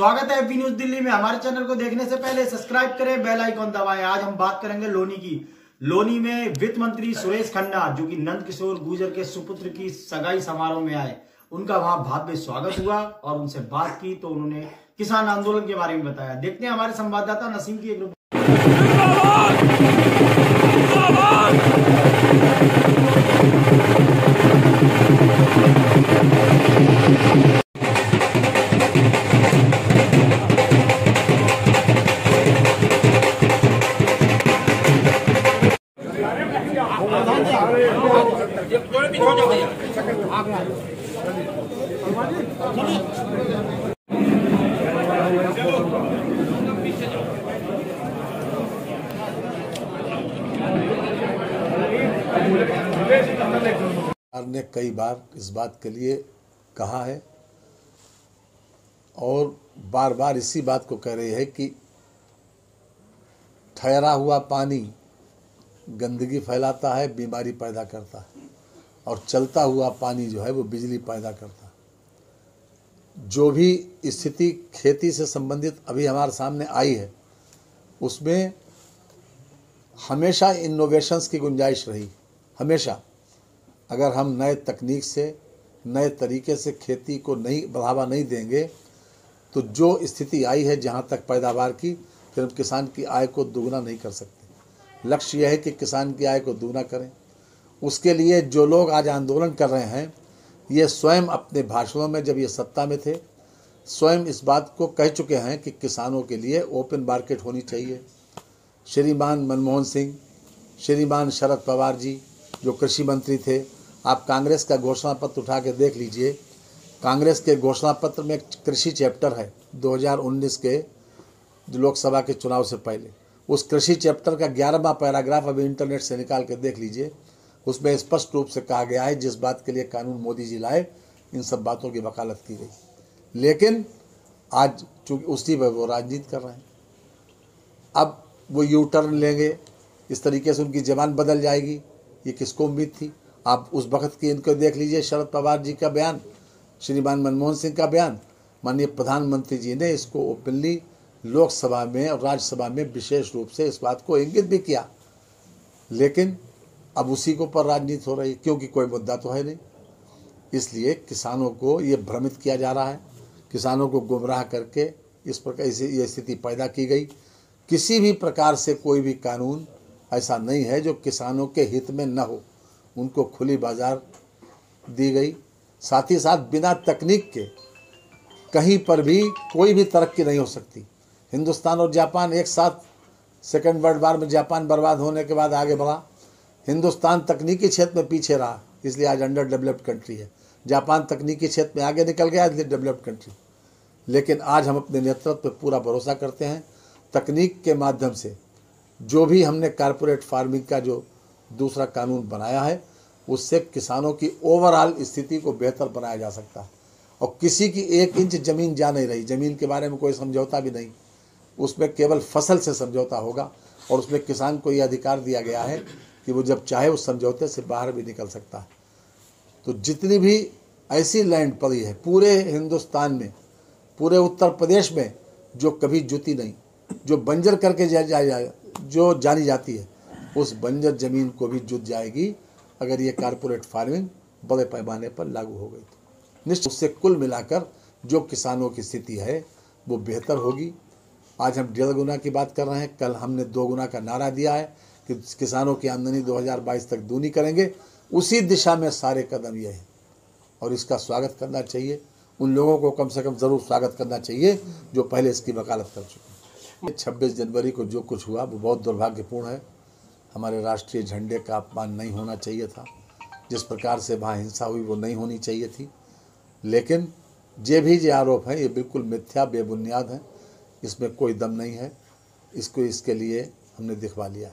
स्वागत है AP news Delhi में। हमारे चैनल को देखने से पहले सब्सक्राइब करें, बेल आइकॉन दबाएं। आज हम बात करेंगे लोनी की। लोनी में वित्त मंत्री सुरेश खन्ना, जो कि नंद किशोर गुर्जर के सुपुत्र की सगाई समारोह में आए, उनका वहां भव्य स्वागत हुआ और उनसे बात की तो उन्होंने किसान आंदोलन के बारे में बताया। देखते हैं हमारे संवाददाता नसीम की एक सरकार ने कई बार इस बात के लिए कहा है और बार बार इसी बात को कह रही है कि ठहरा हुआ पानी गंदगी फैलाता है, बीमारी पैदा करता है, और चलता हुआ पानी जो है वो बिजली पैदा करता है। जो भी स्थिति खेती से संबंधित अभी हमारे सामने आई है, उसमें हमेशा इनोवेशंस की गुंजाइश रही। हमेशा अगर हम नए तकनीक से, नए तरीके से खेती को बढ़ावा नहीं देंगे तो जो स्थिति आई है जहाँ तक पैदावार की, फिर हम किसान की आय को दोगुना नहीं कर सकते। लक्ष्य यह है कि किसान की आय को दोगुना करें। उसके लिए जो लोग आज आंदोलन कर रहे हैं, ये स्वयं अपने भाषणों में जब ये सत्ता में थे, स्वयं इस बात को कह चुके हैं कि किसानों के लिए ओपन मार्केट होनी चाहिए। श्रीमान मनमोहन सिंह, श्रीमान शरद पवार जी जो कृषि मंत्री थे, आप कांग्रेस का घोषणा पत्र उठा के देख लीजिए। कांग्रेस के घोषणा पत्र में कृषि चैप्टर है 2019 के लोकसभा के चुनाव से पहले। उस कृषि चैप्टर का 11वां पैराग्राफ अभी इंटरनेट से निकाल के देख लीजिए। उसमें स्पष्ट रूप से कहा गया है जिस बात के लिए कानून मोदी जी लाए, इन सब बातों की वकालत की गई। लेकिन आज चूँकि उसी पर वो राजनीति कर रहे हैं, अब वो यू टर्न लेंगे, इस तरीके से उनकी जबान बदल जाएगी, ये किसको उम्मीद थी। आप उस वक्त की इनको देख लीजिए, शरद पवार जी का बयान, श्रीमान मनमोहन सिंह का बयान। माननीय प्रधानमंत्री जी ने इसको ओपनली लोकसभा में और राज्यसभा में विशेष रूप से इस बात को इंगित भी किया। लेकिन अब उसी के ऊपर राजनीति हो रही, क्योंकि कोई मुद्दा तो है नहीं। इसलिए किसानों को ये भ्रमित किया जा रहा है, किसानों को गुमराह करके इस प्रकार ये स्थिति पैदा की गई। किसी भी प्रकार से कोई भी कानून ऐसा नहीं है जो किसानों के हित में न हो, उनको खुली बाजार दी गई। साथ ही साथ बिना तकनीक के कहीं पर भी कोई भी तरक्की नहीं हो सकती। हिंदुस्तान और जापान एक साथ सेकेंड वर्ल्ड वॉर में जापान बर्बाद होने के बाद आगे बढ़ा। हिंदुस्तान तकनीकी क्षेत्र में पीछे रहा, इसलिए आज अंडर डेवलप्ड कंट्री है। जापान तकनीकी क्षेत्र में आगे निकल गया, इसलिए डेवलप्ड कंट्री। लेकिन आज हम अपने नेतृत्व पर पूरा भरोसा करते हैं। तकनीक के माध्यम से जो भी हमने कारपोरेट फार्मिंग का जो दूसरा कानून बनाया है, उससे किसानों की ओवरऑल स्थिति को बेहतर बनाया जा सकता है। और किसी की 1 इंच ज़मीन जा नहीं रही, ज़मीन के बारे में कोई समझौता भी नहीं, उसमें केवल फसल से समझौता होगा। और उसमें किसान को यह अधिकार दिया गया है कि वो जब चाहे उस समझौते से बाहर भी निकल सकता है। तो जितनी भी ऐसी लैंड पड़ी है पूरे हिंदुस्तान में, पूरे उत्तर प्रदेश में, जो कभी जुती नहीं, जो बंजर करके जो जानी जाती है, उस बंजर ज़मीन को भी जुत जाएगी अगर ये कारपोरेट फार्मिंग बड़े पैमाने पर लागू हो गई तो। निश्चित उससे कुल मिलाकर जो किसानों की स्थिति है वो बेहतर होगी। आज हम 1.5 गुना की बात कर रहे हैं, कल हमने 2 गुना का नारा दिया है कि किसानों की आमदनी 2022 तक दूनी करेंगे। उसी दिशा में सारे कदम ये हैं और इसका स्वागत करना चाहिए। उन लोगों को कम से कम ज़रूर स्वागत करना चाहिए जो पहले इसकी वकालत कर चुके हैं। 26 जनवरी को जो कुछ हुआ वो बहुत दुर्भाग्यपूर्ण है। हमारे राष्ट्रीय झंडे का अपमान नहीं होना चाहिए था। जिस प्रकार से वहाँ हिंसा हुई वो नहीं होनी चाहिए थी। लेकिन जो आरोप हैं ये बिल्कुल मिथ्या, बेबुनियाद हैं, इसमें कोई दम नहीं है। इसके लिए हमने दिखवा लिया।